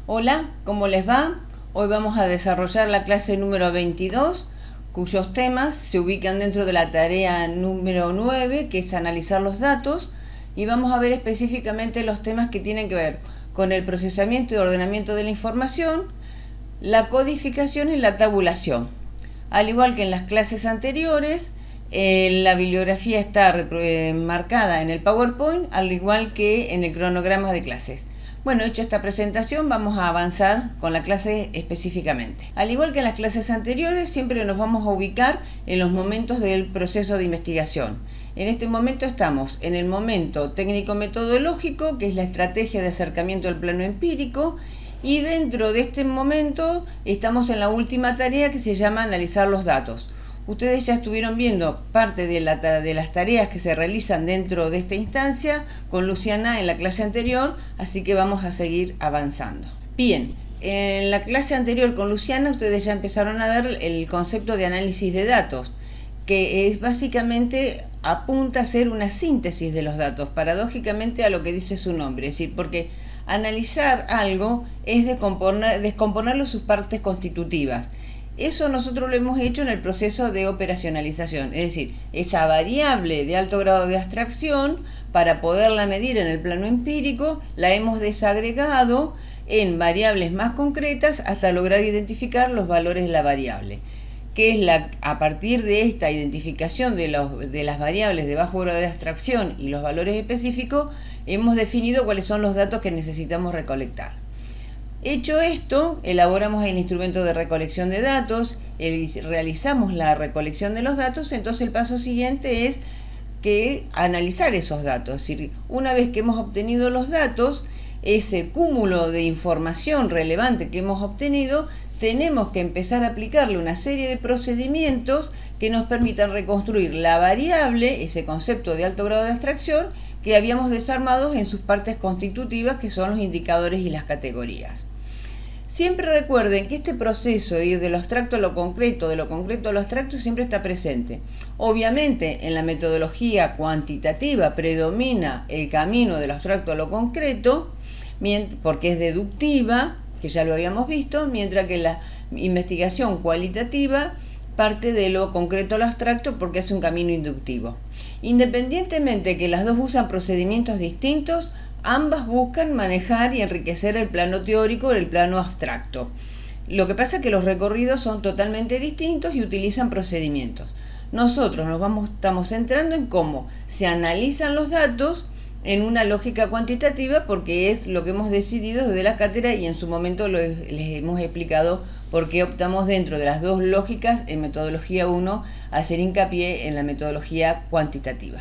Hola, ¿cómo les va? Hoy vamos a desarrollar la clase número 22, cuyos temas se ubican dentro de la tarea número 9, que es analizar los datos, y vamos a ver específicamente los temas que tienen que ver con el procesamiento y ordenamiento de la información, la codificación y la tabulación. Al igual que en las clases anteriores, la bibliografía está marcada en el PowerPoint, al igual que en el cronograma de clases. Bueno, hecho esta presentación, vamos a avanzar con la clase específicamente. Al igual que en las clases anteriores, siempre nos vamos a ubicar en los momentos del proceso de investigación. En este momento estamos en el momento técnico-metodológico, que es la estrategia de acercamiento al plano empírico, y dentro de este momento estamos en la última tarea que se llama analizar los datos. Ustedes ya estuvieron viendo parte de las tareas que se realizan dentro de esta instancia con Luciana en la clase anterior, así que vamos a seguir avanzando. Bien, en la clase anterior con Luciana ustedes ya empezaron a ver el concepto de análisis de datos, que es básicamente apunta a hacer una síntesis de los datos, paradójicamente a lo que dice su nombre, es decir, porque analizar algo es descomponerlo en sus partes constitutivas. Eso nosotros lo hemos hecho en el proceso de operacionalización, es decir, esa variable de alto grado de abstracción, para poderla medir en el plano empírico, la hemos desagregado en variables más concretas hasta lograr identificar los valores de la variable, que es a partir de esta identificación de las variables de bajo grado de abstracción y los valores específicos, hemos definido cuáles son los datos que necesitamos recolectar. Hecho esto, elaboramos el instrumento de recolección de datos, realizamos la recolección de los datos, entonces el paso siguiente es analizar esos datos. Es decir, una vez que hemos obtenido los datos, ese cúmulo de información relevante que hemos obtenido, tenemos que empezar a aplicarle una serie de procedimientos que nos permitan reconstruir la variable, ese concepto de alto grado de abstracción, que habíamos desarmado en sus partes constitutivas, que son los indicadores y las categorías. Siempre recuerden que este proceso de ir de lo abstracto a lo concreto, de lo concreto a lo abstracto, siempre está presente. Obviamente, en la metodología cuantitativa predomina el camino de lo abstracto a lo concreto, porque es deductiva, que ya lo habíamos visto, mientras que la investigación cualitativa parte de lo concreto a lo abstracto porque es un camino inductivo. Independientemente que las dos usan procedimientos distintos, ambas buscan manejar y enriquecer el plano teórico y el plano abstracto. Lo que pasa es que los recorridos son totalmente distintos y utilizan procedimientos. Nosotros estamos centrando en cómo se analizan los datos en una lógica cuantitativa, porque es lo que hemos decidido desde la cátedra y en su momento les hemos explicado por qué optamos dentro de las dos lógicas en metodología 1 a hacer hincapié en la metodología cuantitativa.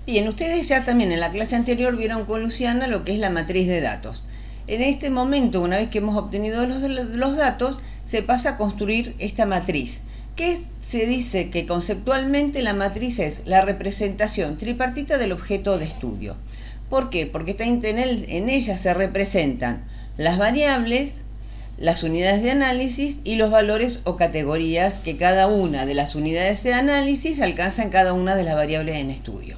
Bien, ustedes ya también en la clase anterior vieron con Luciana lo que es la matriz de datos. En este momento, una vez que hemos obtenido los datos, se pasa a construir esta matriz, que se dice que conceptualmente la matriz es la representación tripartita del objeto de estudio. ¿Por qué? Porque en ella se representan las variables, las unidades de análisis y los valores o categorías que cada una de las unidades de análisis alcanza en cada una de las variables en estudio.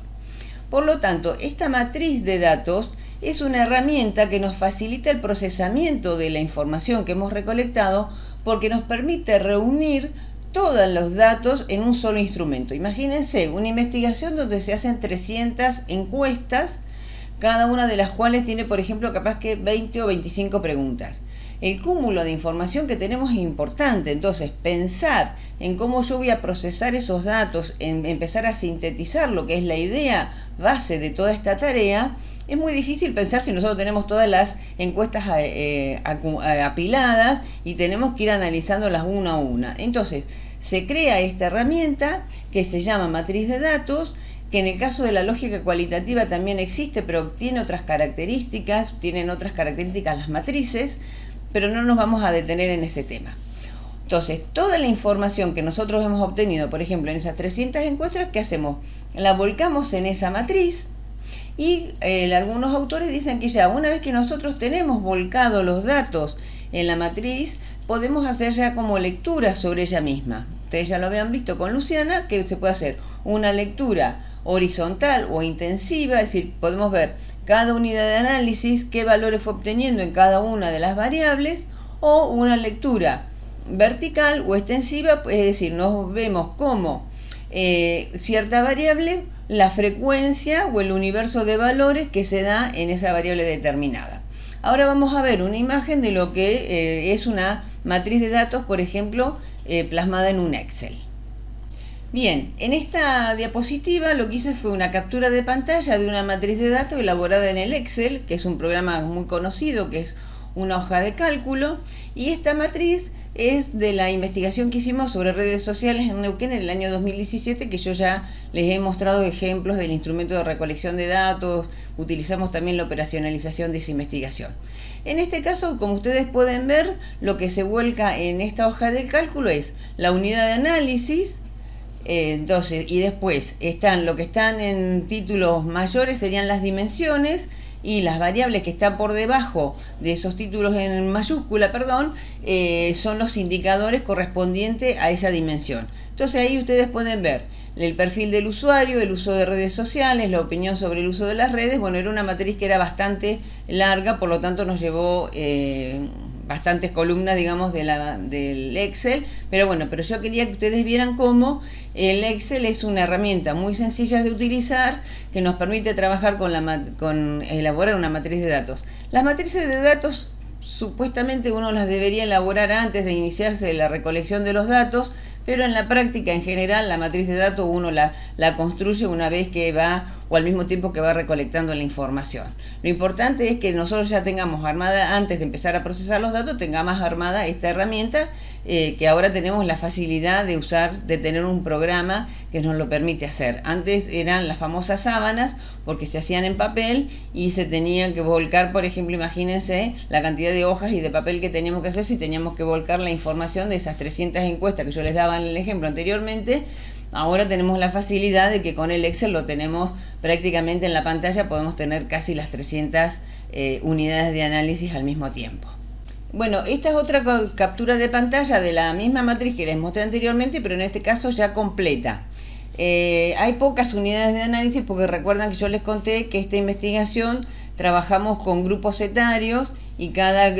Por lo tanto, esta matriz de datos es una herramienta que nos facilita el procesamiento de la información que hemos recolectado, porque nos permite reunir todos los datos en un solo instrumento. Imagínense una investigación donde se hacen 300 encuestas, cada una de las cuales tiene, por ejemplo, capaz que 20 o 25 preguntas. El cúmulo de información que tenemos es importante, entonces pensar en cómo yo voy a procesar esos datos, en empezar a sintetizar lo que es la idea base de toda esta tarea, es muy difícil pensar si nosotros tenemos todas las encuestas apiladas y tenemos que ir analizándolas una a una. Entonces, se crea esta herramienta que se llama matriz de datos, que en el caso de la lógica cualitativa también existe, pero tienen otras características las matrices, pero no nos vamos a detener en ese tema. Entonces, toda la información que nosotros hemos obtenido, por ejemplo, en esas 300 encuestas, ¿qué hacemos? La volcamos en esa matriz y algunos autores dicen que ya una vez que nosotros tenemos volcado los datos en la matriz, podemos hacer ya como lectura sobre ella misma. Ustedes ya lo habían visto con Luciana, que se puede hacer una lectura horizontal o intensiva, es decir, podemos ver cada unidad de análisis, qué valores fue obteniendo en cada una de las variables, o una lectura vertical o extensiva, es decir, nos vemos como cierta variable, la frecuencia o el universo de valores que se da en esa variable determinada. Ahora vamos a ver una imagen de lo que es una matriz de datos, por ejemplo, plasmada en un Excel. Bien, en esta diapositiva lo que hice fue una captura de pantalla de una matriz de datos elaborada en el Excel, que es un programa muy conocido, que es una hoja de cálculo, y esta matriz es de la investigación que hicimos sobre redes sociales en Neuquén en el año 2017, que yo ya les he mostrado ejemplos del instrumento de recolección de datos, utilizamos también la operacionalización de esa investigación. En este caso, como ustedes pueden ver, lo que se vuelca en esta hoja de cálculo es la unidad de análisis. Entonces, y después están lo que están en títulos mayores serían las dimensiones, y las variables que están por debajo de esos títulos en mayúscula, son los indicadores correspondientes a esa dimensión. Entonces ahí ustedes pueden ver el perfil del usuario, el uso de redes sociales, la opinión sobre el uso de las redes. Bueno, era una matriz que era bastante larga, por lo tanto nos llevó bastantes columnas, digamos, del Excel, pero yo quería que ustedes vieran cómo el Excel es una herramienta muy sencilla de utilizar, que nos permite trabajar con elaborar una matriz de datos. Las matrices de datos supuestamente uno las debería elaborar antes de iniciarse la recolección de los datos, pero en la práctica, en general, la matriz de datos uno la construye una vez que va, o al mismo tiempo que va recolectando la información. Lo importante es que nosotros ya tengamos armada, antes de empezar a procesar los datos, tengamos armada esta herramienta, que ahora tenemos la facilidad de usar, de tener un programa que nos lo permite hacer. Antes eran las famosas sábanas, porque se hacían en papel y se tenían que volcar, por ejemplo, imagínense la cantidad de hojas y de papel que teníamos que hacer si teníamos que volcar la información de esas 300 encuestas que yo les daba en el ejemplo anteriormente. Ahora tenemos la facilidad de que con el Excel lo tenemos prácticamente en la pantalla, podemos tener casi las 300 unidades de análisis al mismo tiempo. Bueno, esta es otra captura de pantalla de la misma matriz que les mostré anteriormente, pero en este caso ya completa. Hay pocas unidades de análisis porque recuerdan que yo les conté que esta investigación trabajamos con grupos etarios y cada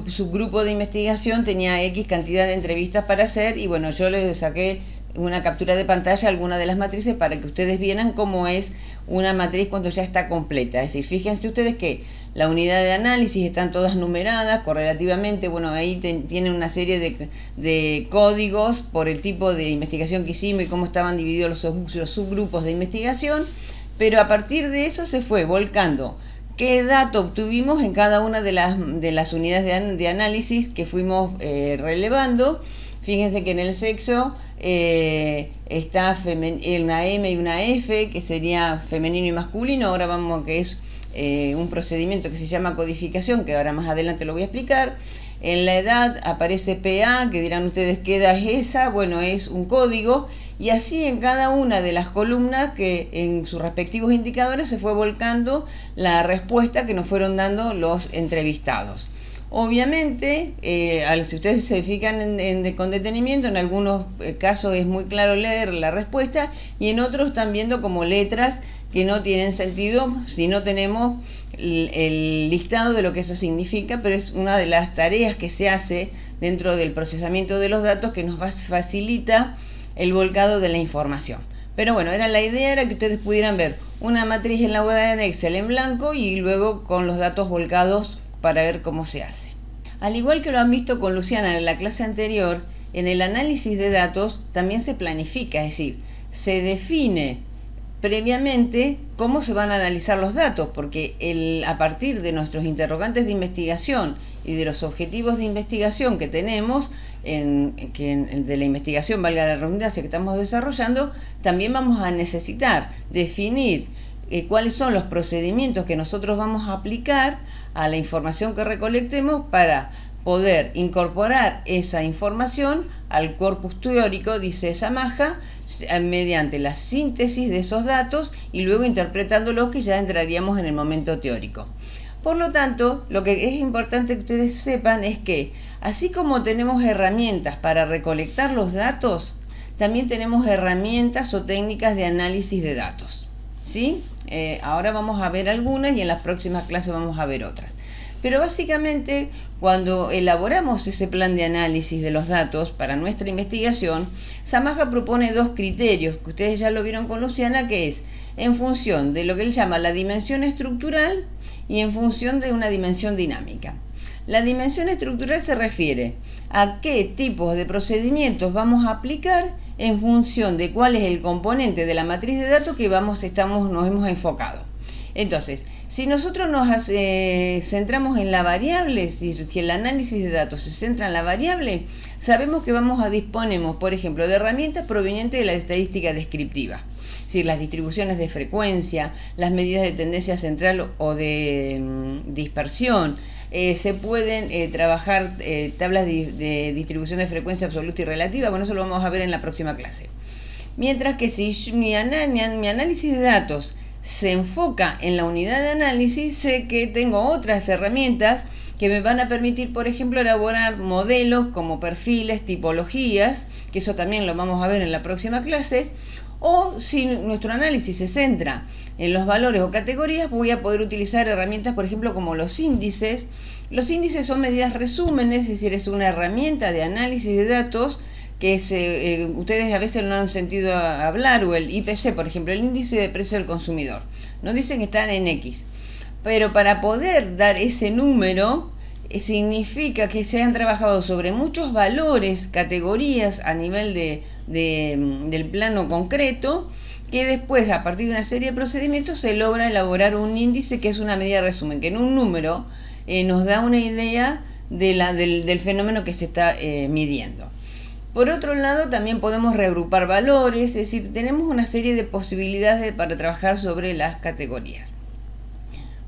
subgrupo de investigación tenía X cantidad de entrevistas para hacer, y bueno, yo les saqué una captura de pantalla a alguna de las matrices para que ustedes vieran cómo es una matriz cuando ya está completa. Es decir, fíjense ustedes que la unidad de análisis están todas numeradas correlativamente. Bueno, ahí tienen una serie de códigos por el tipo de investigación que hicimos y cómo estaban divididos los subgrupos de investigación, pero a partir de eso se fue volcando qué dato obtuvimos en cada una de las unidades de análisis que fuimos relevando. Fíjense que en el sexo está una M y una F, que sería femenino y masculino. Ahora vamos a que es un procedimiento que se llama codificación, que ahora más adelante lo voy a explicar. En la edad aparece PA, que dirán ustedes qué edad es esa. Bueno, es un código, y así en cada una de las columnas que en sus respectivos indicadores se fue volcando la respuesta que nos fueron dando los entrevistados. Obviamente, si ustedes se fijan con detenimiento, en algunos casos es muy claro leer la respuesta, y en otros están viendo como letras que no tienen sentido si no tenemos el listado de lo que eso significa, pero es una de las tareas que se hace dentro del procesamiento de los datos que nos facilita el volcado de la información. Pero bueno, la idea era que ustedes pudieran ver una matriz elaborada en Excel en blanco y luego con los datos volcados para ver cómo se hace. Al igual que lo han visto con Luciana en la clase anterior, en el análisis de datos también se planifica, es decir, se define previamente cómo se van a analizar los datos, porque a partir de nuestros interrogantes de investigación y de los objetivos de investigación que tenemos, de la investigación, valga la redundancia, que estamos desarrollando, también vamos a necesitar definir cuáles son los procedimientos que nosotros vamos a aplicar a la información que recolectemos para poder incorporar esa información al corpus teórico, dice esa maja, mediante la síntesis de esos datos y luego interpretándolos, que ya entraríamos en el momento teórico. Por lo tanto, lo que es importante que ustedes sepan es que, así como tenemos herramientas para recolectar los datos, también tenemos herramientas o técnicas de análisis de datos. ¿sí? Ahora vamos a ver algunas y en las próximas clases vamos a ver otras. Pero básicamente, cuando elaboramos ese plan de análisis de los datos para nuestra investigación, Zamaja propone dos criterios, que ustedes ya lo vieron con Luciana, que es en función de lo que él llama la dimensión estructural y en función de una dimensión dinámica. La dimensión estructural se refiere a qué tipos de procedimientos vamos a aplicar en función de cuál es el componente de la matriz de datos que nos hemos enfocado. Entonces, si nosotros nos centramos en la variable, si el análisis de datos se centra en la variable, sabemos que disponemos, por ejemplo, de herramientas provenientes de la estadística descriptiva. Es decir, las distribuciones de frecuencia, las medidas de tendencia central o de dispersión. Se pueden trabajar tablas de distribución de frecuencia absoluta y relativa. Bueno, eso lo vamos a ver en la próxima clase. Mientras que si mi análisis de datos se enfoca en la unidad de análisis, sé que tengo otras herramientas que me van a permitir, por ejemplo, elaborar modelos como perfiles, tipologías, que eso también lo vamos a ver en la próxima clase. O si nuestro análisis se centra en los valores o categorías, voy a poder utilizar herramientas, por ejemplo, como los índices. Los índices son medidas resúmenes, es decir, es una herramienta de análisis de datos que ustedes a veces no han sentido hablar, o el IPC, por ejemplo, el índice de precio del consumidor. Nos dicen que están en X. Pero para poder dar ese número, significa que se han trabajado sobre muchos valores, categorías a nivel del plano concreto, que después, a partir de una serie de procedimientos, se logra elaborar un índice que es una medida de resumen, que en un número nos da una idea del fenómeno que se está midiendo. Por otro lado, también podemos reagrupar valores, es decir, tenemos una serie de posibilidades para trabajar sobre las categorías.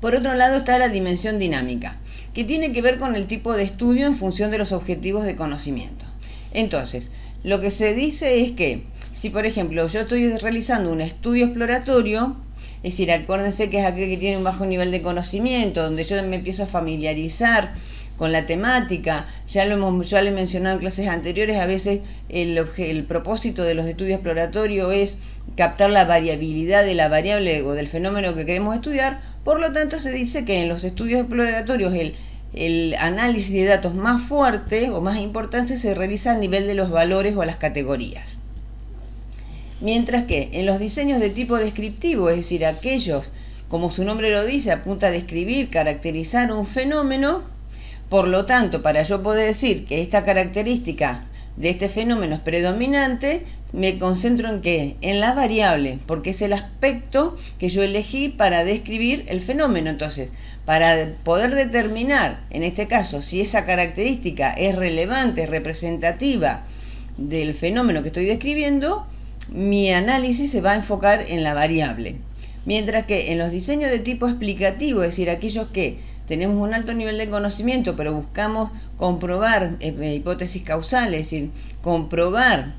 Por otro lado está la dimensión dinámica, que tiene que ver con el tipo de estudio en función de los objetivos de conocimiento. Entonces, lo que se dice es que, si por ejemplo yo estoy realizando un estudio exploratorio, es decir, acuérdense que es aquel que tiene un bajo nivel de conocimiento, donde yo me empiezo a familiarizar con la temática, ya lo he mencionado en clases anteriores, a veces el propósito de los estudios exploratorios es captar la variabilidad de la variable o del fenómeno que queremos estudiar. Por lo tanto, se dice que en los estudios exploratorios el análisis de datos más fuerte o más importante se realiza a nivel de los valores o las categorías. Mientras que en los diseños de tipo descriptivo, es decir, aquellos, como su nombre lo dice, apunta a describir, caracterizar un fenómeno. Por lo tanto, para yo poder decir que esta característica de este fenómeno es predominante, me concentro en ¿qué? En la variable, porque es el aspecto que yo elegí para describir el fenómeno. Entonces, para poder determinar, en este caso, si esa característica es relevante, es representativa del fenómeno que estoy describiendo, mi análisis se va a enfocar en la variable. Mientras que en los diseños de tipo explicativo, es decir, aquellos que tenemos un alto nivel de conocimiento, pero buscamos comprobar hipótesis causales, es decir, comprobar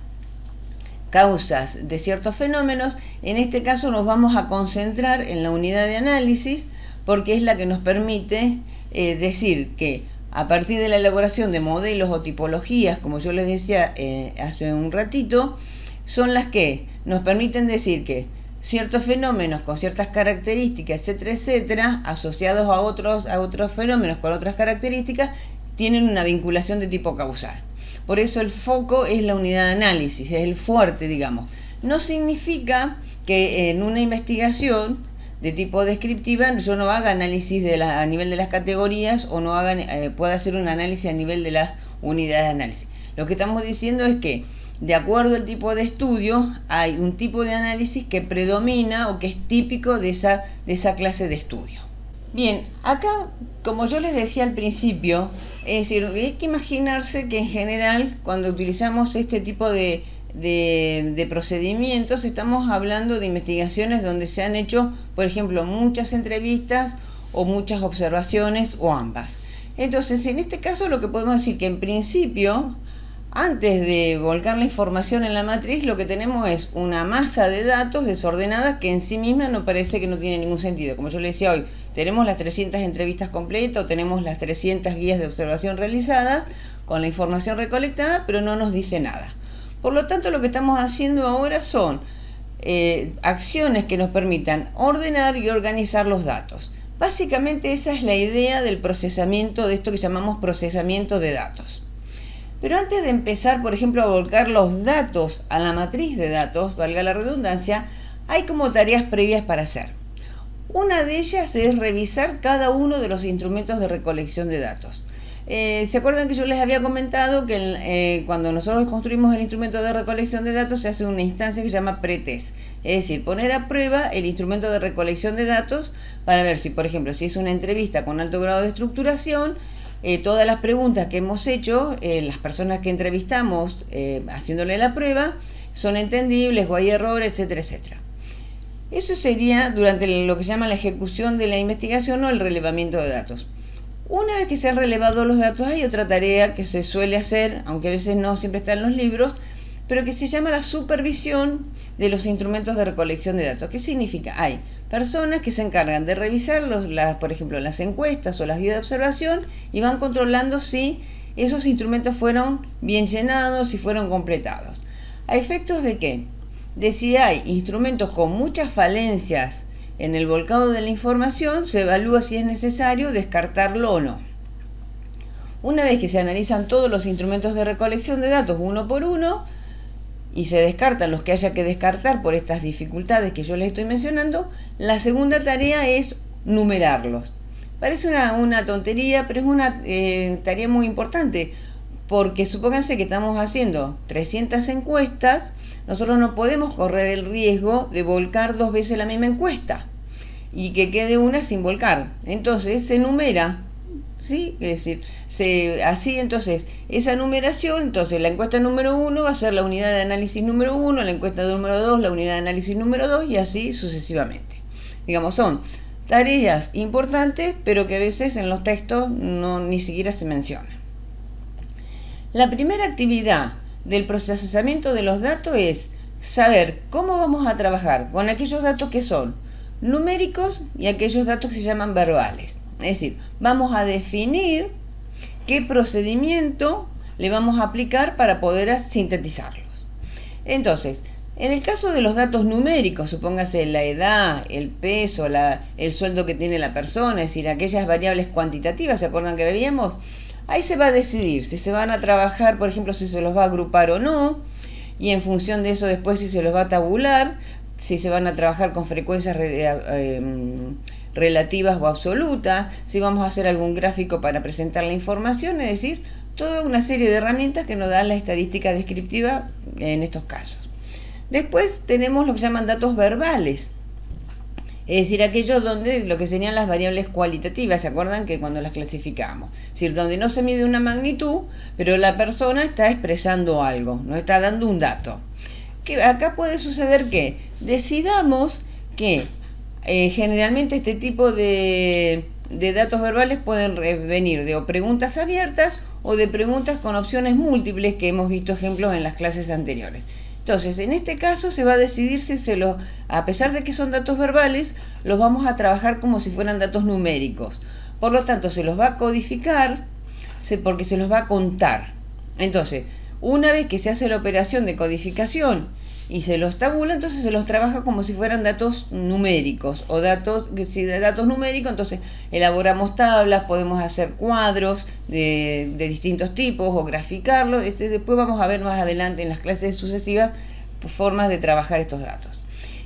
causas de ciertos fenómenos, en este caso nos vamos a concentrar en la unidad de análisis, porque es la que nos permite decir que a partir de la elaboración de modelos o tipologías, como yo les decía hace un ratito, son las que nos permiten decir que ciertos fenómenos con ciertas características, etcétera, etcétera, asociados a otros fenómenos con otras características, tienen una vinculación de tipo causal. Por eso el foco es la unidad de análisis, es el fuerte, digamos. No significa que en una investigación de tipo descriptiva yo no haga análisis a nivel de las categorías o no pueda hacer un análisis a nivel de las unidades de análisis. Lo que estamos diciendo es que de acuerdo al tipo de estudio, hay un tipo de análisis que predomina o que es típico de esa clase de estudio. Bien, acá, como yo les decía al principio, es decir, hay que imaginarse que en general, cuando utilizamos este tipo de procedimientos, estamos hablando de investigaciones donde se han hecho, por ejemplo, muchas entrevistas o muchas observaciones o ambas. Entonces, en este caso, lo que podemos decir que en principio, antes de volcar la información en la matriz, lo que tenemos es una masa de datos desordenada que en sí misma no parece que no tiene ningún sentido. Como yo le decía hoy, tenemos las 300 entrevistas completas o tenemos las 300 guías de observación realizadas con la información recolectada, pero no nos dice nada. Por lo tanto, lo que estamos haciendo ahora son acciones que nos permitan ordenar y organizar los datos. Básicamente esa es la idea del procesamiento, de esto que llamamos procesamiento de datos. Pero antes de empezar, por ejemplo, a volcar los datos a la matriz de datos, valga la redundancia, hay como tareas previas para hacer. Una de ellas es revisar cada uno de los instrumentos de recolección de datos. ¿Se acuerdan que yo les había comentado que cuando nosotros construimos el instrumento de recolección de datos se hace una instancia que se llama pretest? Es decir, poner a prueba el instrumento de recolección de datos para ver si, por ejemplo, si es una entrevista con alto grado de estructuración, todas las preguntas que hemos hecho, las personas que entrevistamos haciéndole la prueba, son entendibles o hay errores, etcétera, etcétera. Eso sería durante lo que se llama la ejecución de la investigación o el relevamiento de datos. Una vez que se han relevado los datos, hay otra tarea que se suele hacer, aunque a veces no siempre está en los libros, pero que se llama la supervisión de los instrumentos de recolección de datos. ¿Qué significa? Hay personas que se encargan de revisar, por ejemplo, las encuestas o las guías de observación y van controlando si esos instrumentos fueron bien llenados y fueron completados. ¿A efectos de qué? De si hay instrumentos con muchas falencias en el volcado de la información, se evalúa si es necesario descartarlo o no. Una vez que se analizan todos los instrumentos de recolección de datos uno por uno y se descartan los que haya que descartar por estas dificultades que yo les estoy mencionando, la segunda tarea es numerarlos. Parece una tontería, pero es una tarea muy importante, porque supónganse que estamos haciendo 300 encuestas, nosotros no podemos correr el riesgo de volcar 2 veces la misma encuesta y que quede una sin volcar. Entonces se numera, ¿sí? Es decir, entonces esa numeración, entonces la encuesta número 1 va a ser la unidad de análisis número 1, la encuesta número 2 la unidad de análisis número 2 y así sucesivamente. Digamos, son tareas importantes, pero que a veces en los textos ni siquiera se mencionan. La primera actividad del procesamiento de los datos es saber cómo vamos a trabajar con aquellos datos que son numéricos y aquellos datos que se llaman verbales. Es decir, vamos a definir qué procedimiento le vamos a aplicar para poder sintetizarlos. Entonces, en el caso de los datos numéricos, supóngase la edad, el peso, el sueldo que tiene la persona, es decir, aquellas variables cuantitativas, ¿se acuerdan que veíamos? Ahí se va a decidir si se van a trabajar, por ejemplo, si se los va a agrupar o no, y en función de eso después si se los va a tabular, si se van a trabajar con frecuencias relativas o absolutas, si vamos a hacer algún gráfico para presentar la información, es decir, toda una serie de herramientas que nos dan la estadística descriptiva en estos casos. Después tenemos lo que llaman datos verbales. Es decir, aquellos donde lo que serían las variables cualitativas, ¿se acuerdan que cuando las clasificamos? Es decir, donde no se mide una magnitud, pero la persona está expresando algo, nos está dando un dato. Que acá puede suceder que decidamos que generalmente este tipo de datos verbales pueden venir de preguntas abiertas o de preguntas con opciones múltiples, que hemos visto ejemplos en las clases anteriores. Entonces, en este caso se va a decidir si a pesar de que son datos verbales, los vamos a trabajar como si fueran datos numéricos. Por lo tanto, se los va a codificar porque se los va a contar. Entonces, una vez que se hace la operación de codificación y se los tabula, entonces se los trabaja como si fueran datos numéricos o si de datos numéricos, entonces elaboramos tablas, podemos hacer cuadros de distintos tipos o graficarlos. Después vamos a ver más adelante en las clases sucesivas formas de trabajar estos datos.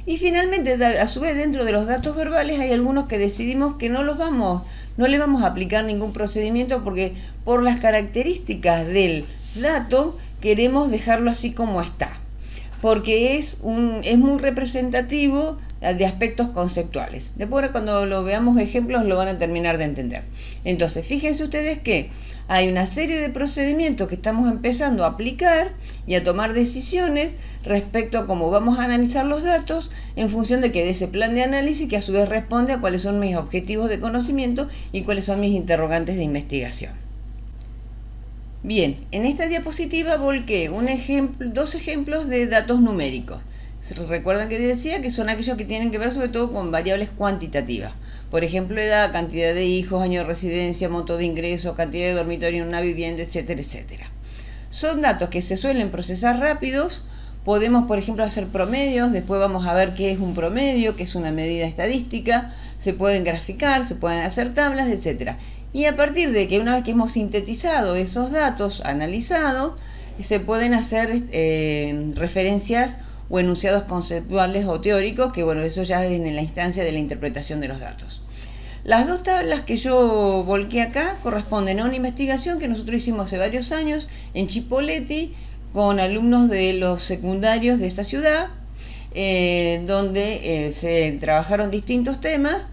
Y finalmente, a su vez, dentro de los datos verbales hay algunos que decidimos que no le vamos a aplicar ningún procedimiento porque por las características del dato queremos dejarlo así como está, porque es muy representativo de aspectos conceptuales. Después, cuando lo veamos ejemplos, lo van a terminar de entender. Entonces, fíjense ustedes que hay una serie de procedimientos que estamos empezando a aplicar y a tomar decisiones respecto a cómo vamos a analizar los datos en función de que de ese plan de análisis que a su vez responde a cuáles son mis objetivos de conocimiento y cuáles son mis interrogantes de investigación. Bien, en esta diapositiva volqué dos ejemplos de datos numéricos. Recuerdan que decía que son aquellos que tienen que ver sobre todo con variables cuantitativas. Por ejemplo, edad, cantidad de hijos, año de residencia, monto de ingresos, cantidad de dormitorio en una vivienda, etcétera, etcétera. Son datos que se suelen procesar rápidos Podemos, por ejemplo, hacer promedios, después vamos a ver qué es un promedio, qué es una medida estadística, se pueden graficar, se pueden hacer tablas, etc. Y a partir de que una vez que hemos sintetizado esos datos, analizados, se pueden hacer referencias o enunciados conceptuales o teóricos, que bueno, eso ya es en la instancia de la interpretación de los datos. Las dos tablas que yo volqué acá corresponden a una investigación que nosotros hicimos hace varios años en Chipoleti con alumnos de los secundarios de esa ciudad, donde se trabajaron distintos temas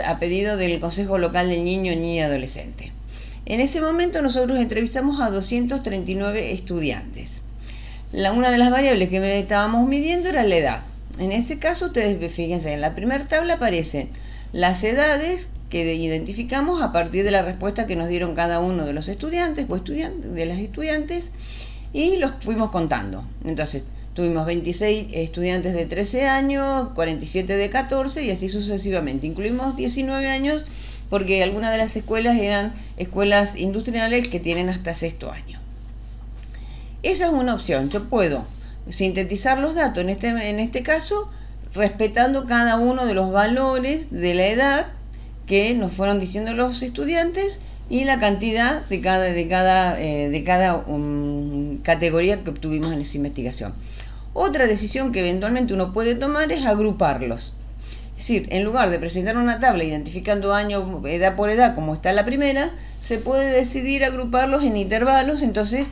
a pedido del Consejo Local del Niño, Niña y Adolescente. En ese momento nosotros entrevistamos a 239 estudiantes. Una de las variables que estábamos midiendo era la edad. En ese caso, ustedes fíjense, en la primera tabla aparecen las edades que identificamos a partir de la respuesta que nos dieron cada uno de los estudiantes o de las estudiantes, y los fuimos contando. Entonces, tuvimos 26 estudiantes de 13 años, 47 de 14 y así sucesivamente. Incluimos 19 años porque algunas de las escuelas eran escuelas industriales que tienen hasta sexto año. Esa es una opción. Yo puedo sintetizar los datos en este caso respetando cada uno de los valores de la edad que nos fueron diciendo los estudiantes y la cantidad de cada categoría que obtuvimos en esa investigación. Otra decisión que eventualmente uno puede tomar es agruparlos. Es decir, en lugar de presentar una tabla identificando año, edad por edad, como está la primera, se puede decidir agruparlos en intervalos. Entonces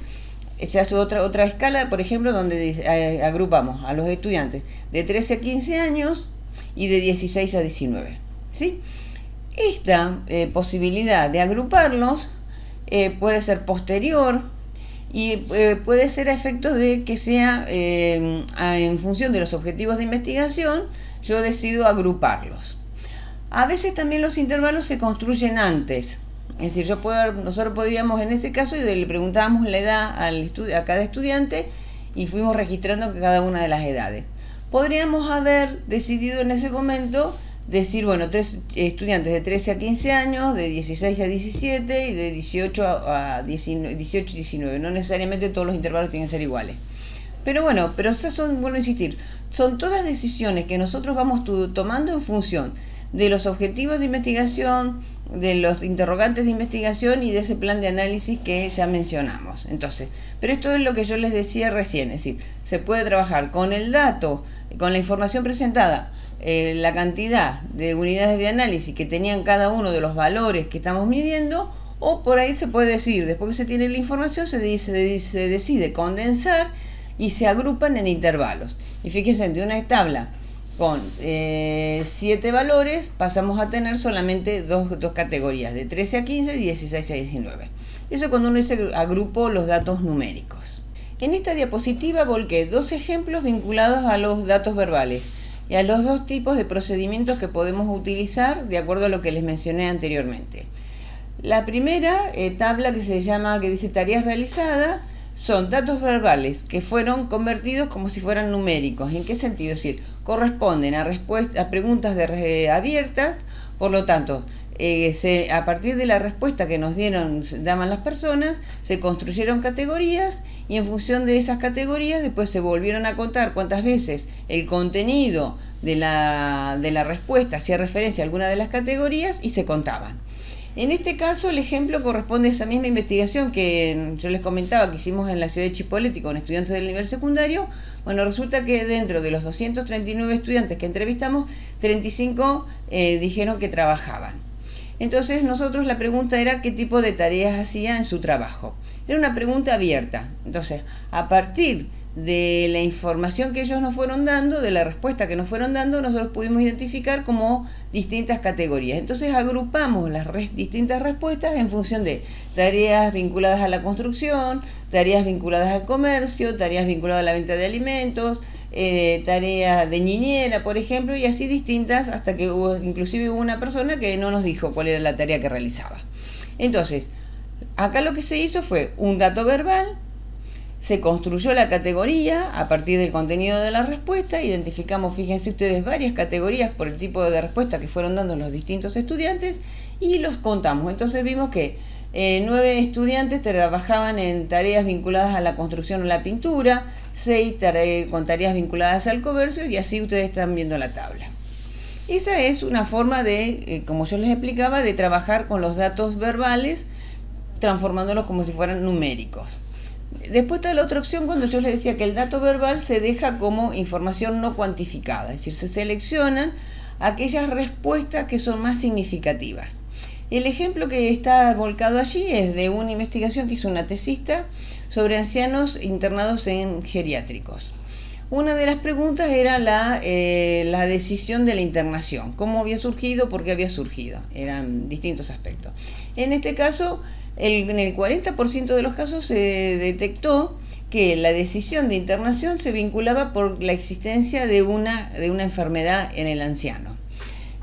se hace otra escala, por ejemplo, donde agrupamos a los estudiantes de 13 a 15 años y de 16 a 19. ¿Sí? Esta posibilidad de agruparlos puede ser posterior y puede ser a efectos de que sea en función de los objetivos de investigación, yo decido agruparlos. A veces también los intervalos se construyen antes. Es decir, nosotros podríamos en ese caso, le preguntábamos la edad a cada estudiante y fuimos registrando cada una de las edades. Podríamos haber decidido en ese momento decir, bueno, 3 estudiantes de 13 a 15 años, de 16 a 17 y de 18 a 19. No necesariamente todos los intervalos tienen que ser iguales. Pero esas son, bueno, insistir, son todas decisiones que nosotros vamos tomando en función de los objetivos de investigación, de los interrogantes de investigación y de ese plan de análisis que ya mencionamos. Entonces, pero esto es lo que yo les decía recién, es decir, se puede trabajar con el dato, con la información presentada, la cantidad de unidades de análisis que tenían cada uno de los valores que estamos midiendo, o por ahí se puede decir, después que se tiene la información, se decide condensar y se agrupan en intervalos. Y fíjense, de una tabla con 7 valores pasamos a tener solamente dos categorías, de 13 a 15 y 16 a 19. Eso cuando uno dice agrupó los datos numéricos. En esta diapositiva volqué 2 ejemplos vinculados a los datos verbales y a los 2 tipos de procedimientos que podemos utilizar de acuerdo a lo que les mencioné anteriormente. La primera tabla que dice tareas realizadas son datos verbales que fueron convertidos como si fueran numéricos. ¿En qué sentido? Es decir, corresponden a preguntas abiertas, por lo tanto, a partir de la respuesta que nos daban las personas, se construyeron categorías y en función de esas categorías después se volvieron a contar cuántas veces el contenido de la respuesta hacía referencia a alguna de las categorías y se contaban. En este caso, el ejemplo corresponde a esa misma investigación que yo les comentaba que hicimos en la ciudad de Chipoleti con estudiantes del nivel secundario. Bueno, resulta que dentro de los 239 estudiantes que entrevistamos, 35 dijeron que trabajaban. Entonces, nosotros la pregunta era qué tipo de tareas hacía en su trabajo. Era una pregunta abierta. Entonces, a partir de la información que ellos nos fueron dando, de la respuesta que nos fueron dando, nosotros pudimos identificar como distintas categorías. Entonces agrupamos las distintas respuestas en función de tareas vinculadas a la construcción, tareas vinculadas al comercio, tareas vinculadas a la venta de alimentos, tareas de niñera, por ejemplo, y así distintas, hasta que inclusive hubo una persona que no nos dijo cuál era la tarea que realizaba. Entonces, acá lo que se hizo fue un dato verbal. Se construyó la categoría a partir del contenido de la respuesta, identificamos, fíjense ustedes, varias categorías por el tipo de respuesta que fueron dando los distintos estudiantes y los contamos. Entonces vimos que 9 estudiantes trabajaban en tareas vinculadas a la construcción o la pintura, 6 con tareas vinculadas al comercio, y así ustedes están viendo la tabla. Esa es una forma de, como yo les explicaba, de trabajar con los datos verbales, transformándolos como si fueran numéricos. Después está la otra opción cuando yo les decía que el dato verbal se deja como información no cuantificada, es decir, se seleccionan aquellas respuestas que son más significativas. El ejemplo que está volcado allí es de una investigación que hizo una tesista sobre ancianos internados en geriátricos. Una de las preguntas era la decisión de la internación, cómo había surgido, por qué había surgido, eran distintos aspectos. En este caso, en el 40% de los casos se detectó que la decisión de internación se vinculaba por la existencia de una enfermedad en el anciano.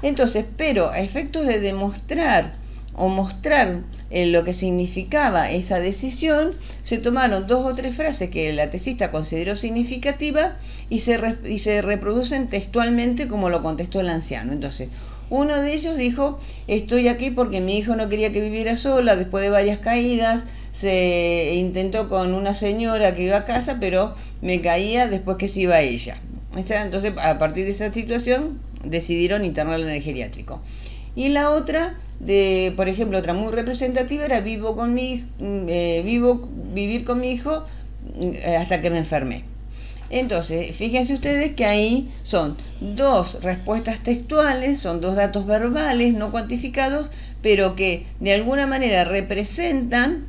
Entonces, pero a efectos de demostrar o mostrar lo que significaba esa decisión, se tomaron 2 o 3 frases que la tesista consideró significativas y se reproducen textualmente como lo contestó el anciano. Entonces, uno de ellos dijo: estoy aquí porque mi hijo no quería que viviera sola, después de varias caídas, se intentó con una señora que iba a casa, pero me caía después que se iba ella. Entonces, a partir de esa situación, decidieron internarla en el geriátrico. Y la otra, por ejemplo, otra muy representativa era vivir con mi hijo hasta que me enfermé. Entonces, fíjense ustedes que ahí son 2 respuestas textuales, son 2 datos verbales no cuantificados, pero que de alguna manera representan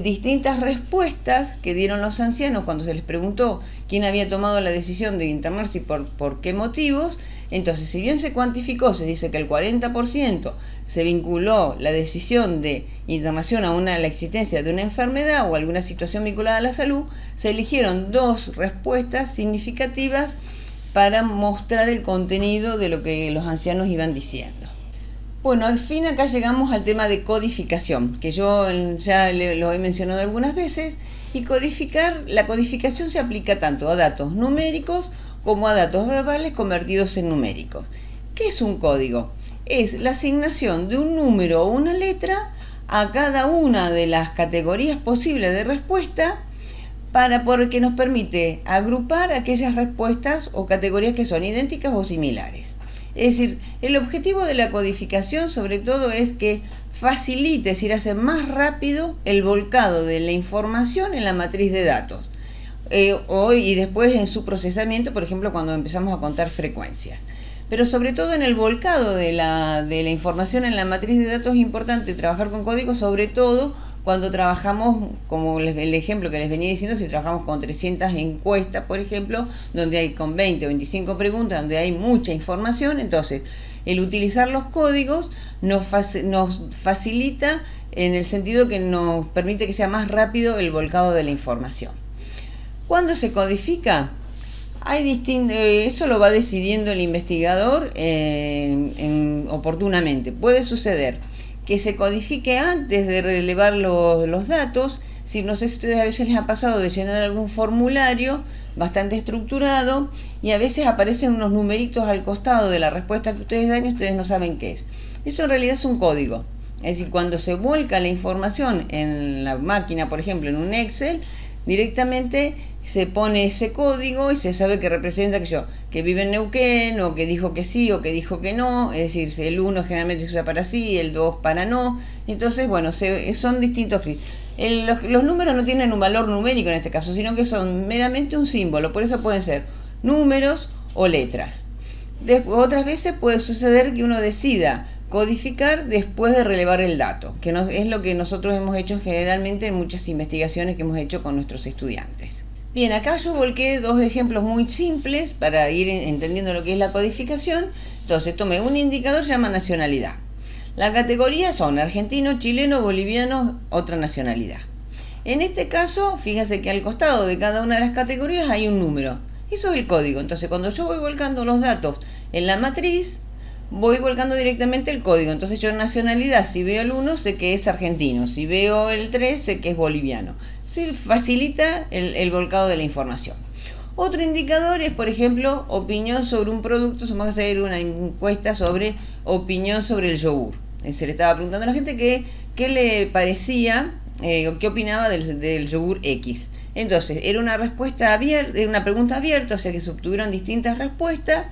distintas respuestas que dieron los ancianos cuando se les preguntó quién había tomado la decisión de internarse y por qué motivos. Entonces, si bien se cuantificó, se dice que el 40% se vinculó la decisión de internación a la existencia de una enfermedad o alguna situación vinculada a la salud, se eligieron 2 respuestas significativas para mostrar el contenido de lo que los ancianos iban diciendo. Bueno, al fin acá llegamos al tema de codificación, que yo ya lo he mencionado algunas veces, y la codificación se aplica tanto a datos numéricos como a datos verbales convertidos en numéricos. ¿Qué es un código? Es la asignación de un número o una letra a cada una de las categorías posibles de respuesta porque nos permite agrupar aquellas respuestas o categorías que son idénticas o similares. Es decir, el objetivo de la codificación sobre todo es que facilite, es decir, hace más rápido el volcado de la información en la matriz de datos. Y después en su procesamiento, por ejemplo, cuando empezamos a contar frecuencias. Pero sobre todo en el volcado de la información en la matriz de datos es importante trabajar con códigos, sobre todo cuando trabajamos, como el ejemplo que les venía diciendo, si trabajamos con 300 encuestas, por ejemplo, donde hay con 20 o 25 preguntas, donde hay mucha información. Entonces, el utilizar los códigos nos facilita en el sentido que nos permite que sea más rápido el volcado de la información. ¿Cuándo se codifica? Eso lo va decidiendo el investigador oportunamente. Puede suceder que se codifique antes de relevar los datos. Si no sé si a ustedes a veces les ha pasado de llenar algún formulario bastante estructurado y a veces aparecen unos numeritos al costado de la respuesta que ustedes dan y ustedes no saben qué es. Eso en realidad es un código. Es decir, cuando se vuelca la información en la máquina, por ejemplo, en un Excel, directamente se pone ese código y se sabe que representa que vive en Neuquén, o que dijo que sí o que dijo que no. Es decir, el 1 generalmente se usa para sí, el 2 para no. Entonces, bueno, son distintos. Los números no tienen un valor numérico en este caso, sino que son meramente un símbolo. Por eso pueden ser números o letras. Otras veces puede suceder que uno decida codificar después de relevar el dato, que es lo que nosotros hemos hecho generalmente en muchas investigaciones que hemos hecho con nuestros estudiantes. Bien, acá yo volqué 2 ejemplos muy simples para ir entendiendo lo que es la codificación. Entonces tomé un indicador que se llama nacionalidad. La categoría son argentino, chileno, boliviano, otra nacionalidad. En este caso, fíjense que al costado de cada una de las categorías hay un número. Eso es el código. Entonces, cuando yo voy volcando los datos en la matriz, voy volcando directamente el código. Entonces yo en nacionalidad, si veo el 1, sé que es argentino. Si veo el 3, sé que es boliviano. Sí, facilita el volcado de la información. Otro indicador es, por ejemplo, opinión sobre un producto. Vamos a hacer una encuesta sobre opinión sobre el yogur. Se le estaba preguntando a la gente qué qué le parecía o qué opinaba del yogur X. Entonces, era una respuesta abierta, era una pregunta abierta, o sea que se obtuvieron distintas respuestas.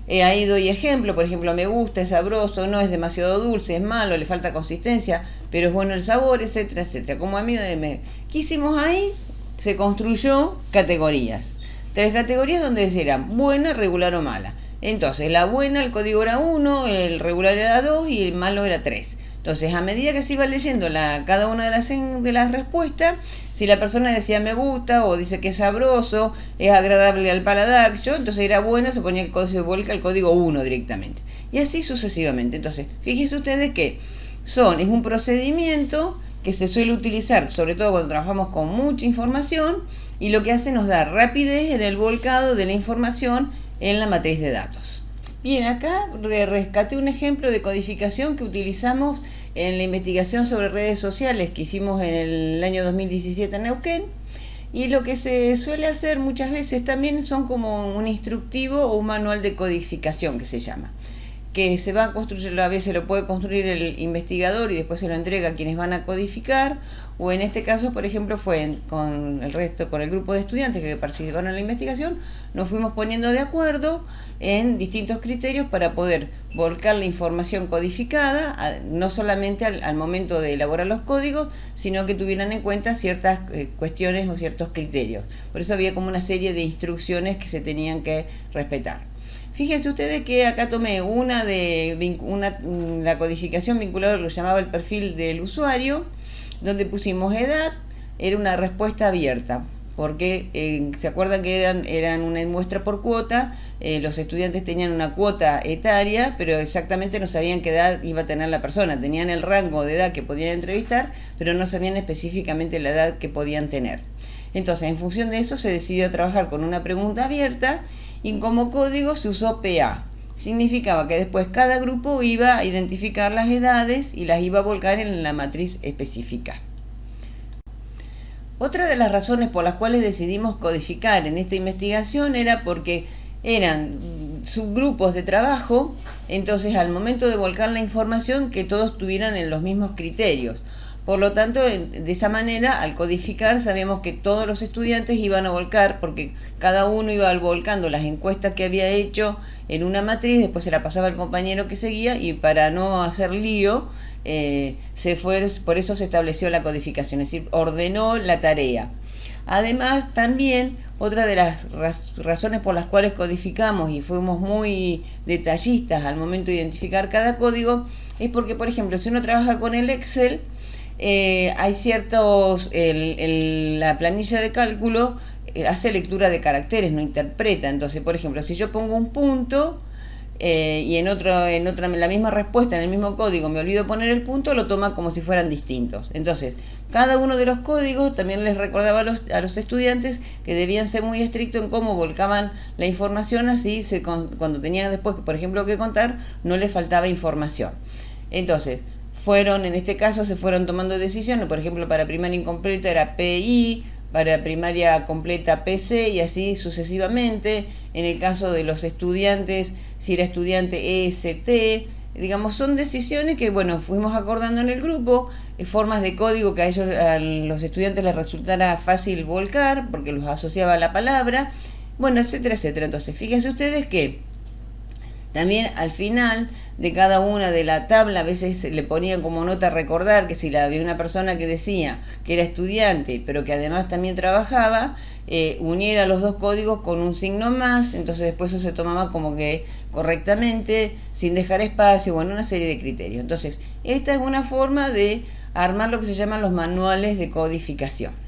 Ahí doy ejemplo, por ejemplo, me gusta, es sabroso, no es demasiado dulce, es malo, le falta consistencia, pero es bueno el sabor, etcétera, etcétera. Como a mí, ¿qué hicimos ahí? Se construyó categorías. 3 categorías donde eran buena, regular o mala. Entonces, la buena, el código era 1, el regular era 2 y el malo era 3. Entonces, a medida que se iba leyendo cada una de las respuestas, si la persona decía me gusta o dice que es sabroso, es agradable al paladar, entonces era bueno, se ponía se vuelca el código 1 directamente. Y así sucesivamente. Entonces, fíjense ustedes que es un procedimiento que se suele utilizar, sobre todo cuando trabajamos con mucha información, y lo que hace nos da rapidez en el volcado de la información en la matriz de datos. Bien, acá rescaté un ejemplo de codificación que utilizamos en la investigación sobre redes sociales que hicimos en el año 2017 en Neuquén. Y lo que se suele hacer muchas veces también son como un instructivo o un manual de codificación que se llama, que se va a construir, a veces lo puede construir el investigador y después se lo entrega a quienes van a codificar, o en este caso, por ejemplo, fue con el grupo de estudiantes que participaron en la investigación, nos fuimos poniendo de acuerdo en distintos criterios para poder volcar la información codificada, no solamente al momento de elaborar los códigos, sino que tuvieran en cuenta ciertas cuestiones o ciertos criterios. Por eso había como una serie de instrucciones que se tenían que respetar. Fíjense ustedes que acá tomé la codificación vinculada a lo que llamaba el perfil del usuario, donde pusimos edad, era una respuesta abierta, porque se acuerdan que eran una muestra por cuota, los estudiantes tenían una cuota etaria, pero exactamente no sabían qué edad iba a tener la persona, tenían el rango de edad que podían entrevistar, pero no sabían específicamente la edad que podían tener. Entonces, en función de eso se decidió trabajar con una pregunta abierta y como código se usó PA. Significaba que después cada grupo iba a identificar las edades y las iba a volcar en la matriz específica. Otra de las razones por las cuales decidimos codificar en esta investigación era porque eran subgrupos de trabajo, entonces al momento de volcar la información que todos tuvieran en los mismos criterios. Por lo tanto, de esa manera, al codificar, sabíamos que todos los estudiantes iban a volcar, porque cada uno iba volcando las encuestas que había hecho en una matriz, después se la pasaba al compañero que seguía, y para no hacer lío, por eso se estableció la codificación, es decir, ordenó la tarea. Además, también, otra de las razones por las cuales codificamos y fuimos muy detallistas al momento de identificar cada código, es porque, por ejemplo, si uno trabaja con el Excel, hay la planilla de cálculo hace lectura de caracteres, no interpreta. Entonces, por ejemplo, si yo pongo un punto y en la misma respuesta, en el mismo código, me olvido poner el punto, lo toma como si fueran distintos. Entonces, cada uno de los códigos también les recordaba a los estudiantes que debían ser muy estrictos en cómo volcaban la información, así cuando tenían después, por ejemplo, que contar, no les faltaba información. Entonces, en este caso se fueron tomando decisiones, por ejemplo, para primaria incompleta era PI, para primaria completa PC y así sucesivamente. En el caso de los estudiantes, si era estudiante EST, digamos, son decisiones que, fuimos acordando en el grupo, formas de código que a los estudiantes les resultara fácil volcar, porque los asociaba a la palabra, etcétera, etcétera. Entonces, fíjense ustedes que también al final de cada una de la tabla a veces le ponían como nota recordar que si había una persona que decía que era estudiante pero que además también trabajaba, uniera los dos códigos con un signo más, entonces después eso se tomaba como que correctamente, sin dejar espacio, una serie de criterios. Entonces, esta es una forma de armar lo que se llaman los manuales de codificación.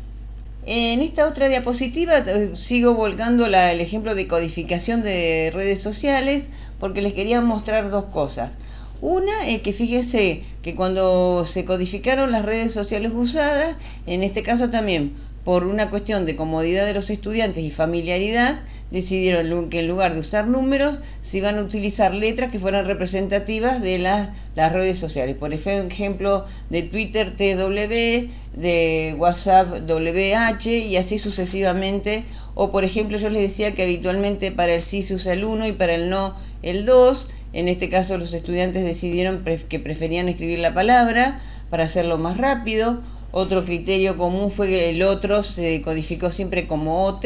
En esta otra diapositiva sigo volcando el ejemplo de codificación de redes sociales porque les quería mostrar dos cosas. Una es que fíjese que cuando se codificaron las redes sociales usadas, en este caso también por una cuestión de comodidad de los estudiantes y familiaridad, decidieron que en lugar de usar números, se iban a utilizar letras que fueran representativas de las redes sociales. Por ejemplo, de Twitter TW, de WhatsApp WH y así sucesivamente. O por ejemplo, yo les decía que habitualmente para el sí se usa el 1 y para el no el 2. En este caso los estudiantes decidieron que preferían escribir la palabra. para hacerlo más rápido. Otro criterio común fue que el otro se codificó siempre como OT.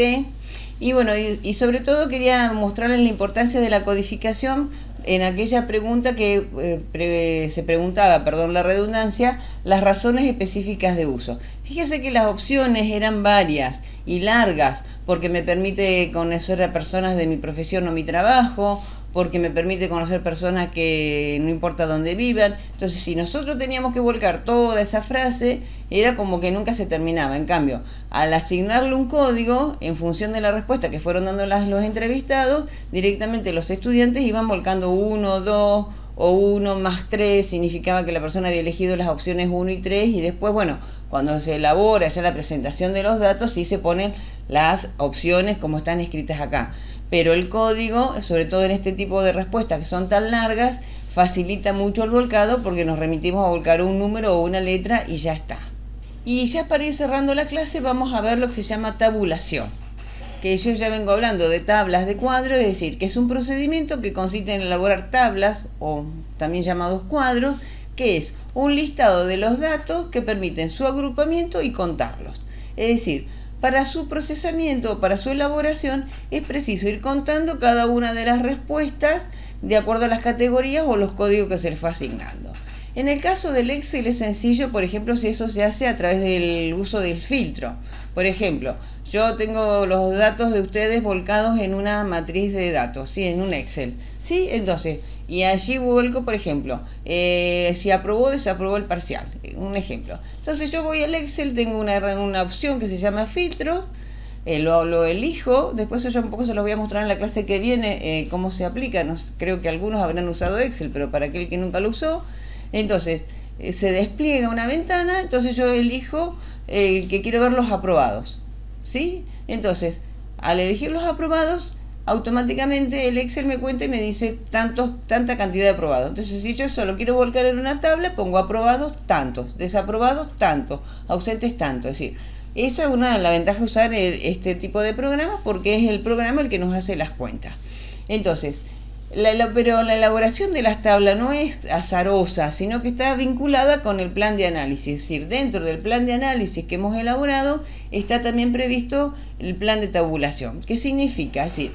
Y bueno, y sobre todo quería mostrarles la importancia de la codificación en aquella pregunta que se preguntaba, perdón la redundancia, las razones específicas de uso. Fíjese que las opciones eran varias y largas, porque me permite conocer a personas de mi profesión o mi trabajo, porque me permite conocer personas que no importa dónde vivan. Entonces, si nosotros teníamos que volcar toda esa frase, era como que nunca se terminaba. En cambio, al asignarle un código, en función de la respuesta que fueron dando los entrevistados, directamente los estudiantes iban volcando 1, 2 o 1 más 3, significaba que la persona había elegido las opciones 1 y 3, y después, bueno, cuando se elabora ya la presentación de los datos, sí se ponen las opciones como están escritas acá. Pero el código, sobre todo en este tipo de respuestas que son tan largas, facilita mucho el volcado porque nos remitimos a volcar un número o una letra y ya está. Y ya para ir cerrando la clase vamos a ver lo que se llama tabulación, que yo ya vengo hablando de tablas de cuadros, es decir, que es un procedimiento que consiste en elaborar tablas o también llamados cuadros, que es un listado de los datos que permiten su agrupamiento y contarlos. Es decir, para su procesamiento, para su elaboración, es preciso ir contando cada una de las respuestas de acuerdo a las categorías o los códigos que se les fue asignando. En el caso del Excel es sencillo, por ejemplo, si eso se hace a través del uso del filtro. Por ejemplo, yo tengo los datos de ustedes volcados en una matriz de datos, ¿sí? En un Excel, ¿sí? Entonces, y allí vuelco, por ejemplo, si aprobó o desaprobó el parcial, un ejemplo. Entonces yo voy al Excel, tengo una opción que se llama filtros, lo elijo, después yo un poco se los voy a mostrar en la clase que viene cómo se aplica. Creo que algunos habrán usado Excel, pero para aquel que nunca lo usó, entonces se despliega una ventana, entonces yo elijo que quiero ver los aprobados, ¿sí? Entonces, al elegir los aprobados, automáticamente el Excel me cuenta y me dice tanta cantidad de aprobados. Entonces, si yo solo quiero volcar en una tabla, pongo aprobados tantos, desaprobados tantos, ausentes tantos. Es decir, esa es una de las ventajas de usar este tipo de programas, porque es el programa el que nos hace las cuentas. Entonces, pero la elaboración de las tablas no es azarosa, sino que está vinculada con el plan de análisis. Es decir, dentro del plan de análisis que hemos elaborado está también previsto el plan de tabulación. ¿Qué significa? Es decir,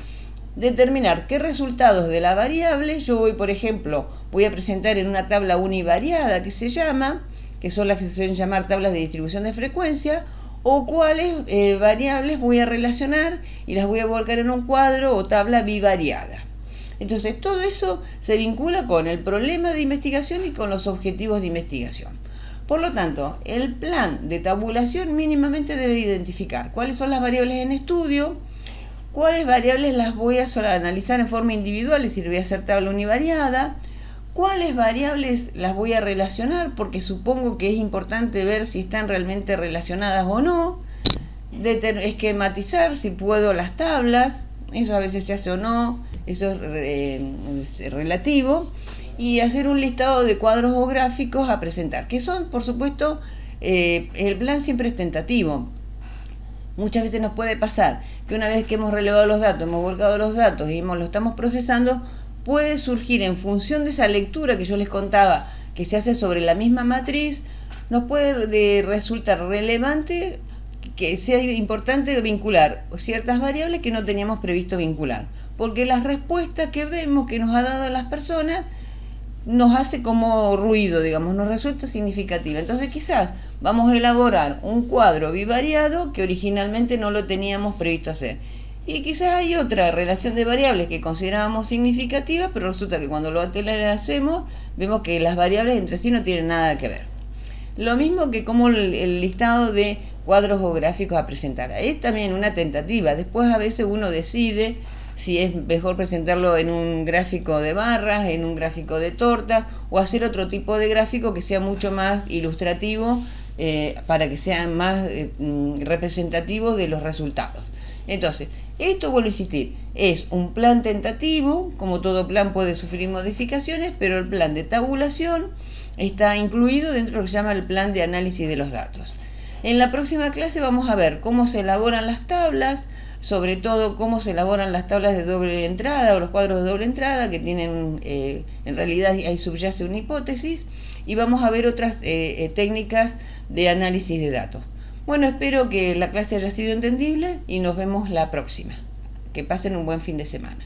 determinar qué resultados de la variable yo voy, por ejemplo, voy a presentar en una tabla univariada que se llama, que son las que se suelen llamar tablas de distribución de frecuencia, o cuáles variables voy a relacionar y las voy a volcar en un cuadro o tabla bivariada. Entonces, todo eso se vincula con el problema de investigación y con los objetivos de investigación. Por lo tanto, el plan de tabulación mínimamente debe identificar cuáles son las variables en estudio, cuáles variables las voy a analizar en forma individual, es decir, voy a hacer tabla univariada, cuáles variables las voy a relacionar, porque supongo que es importante ver si están realmente relacionadas o no, esquematizar si puedo las tablas, eso a veces se hace o no, eso es relativo, y hacer un listado de cuadros o gráficos a presentar, que son, por supuesto, el plan siempre es tentativo. Muchas veces nos puede pasar que una vez que hemos relevado los datos, hemos volcado los datos y lo estamos procesando, puede surgir en función de esa lectura que yo les contaba, que se hace sobre la misma matriz, nos puede resultar relevante que sea importante vincular ciertas variables que no teníamos previsto vincular, porque las respuestas que vemos que nos ha dado las personas nos hace como ruido, digamos, nos resulta significativa. Entonces quizás vamos a elaborar un cuadro bivariado que originalmente no lo teníamos previsto hacer. Y quizás hay otra relación de variables que considerábamos significativa, pero resulta que cuando lo hacemos, vemos que las variables entre sí no tienen nada que ver. Lo mismo que como el listado de cuadros o gráficos a presentar. Es también una tentativa. Después a veces uno decide si es mejor presentarlo en un gráfico de barras, en un gráfico de torta, o hacer otro tipo de gráfico que sea mucho más ilustrativo para que sean más representativos de los resultados. Entonces, esto, vuelvo a insistir, es un plan tentativo, como todo plan puede sufrir modificaciones, pero el plan de tabulación está incluido dentro de lo que se llama el plan de análisis de los datos. En la próxima clase vamos a ver cómo se elaboran las tablas, sobre todo cómo se elaboran las tablas de doble entrada o los cuadros de doble entrada, que tienen, en realidad ahí subyace una hipótesis, y vamos a ver otras técnicas de análisis de datos. Bueno, espero que la clase haya sido entendible y nos vemos la próxima. Que pasen un buen fin de semana.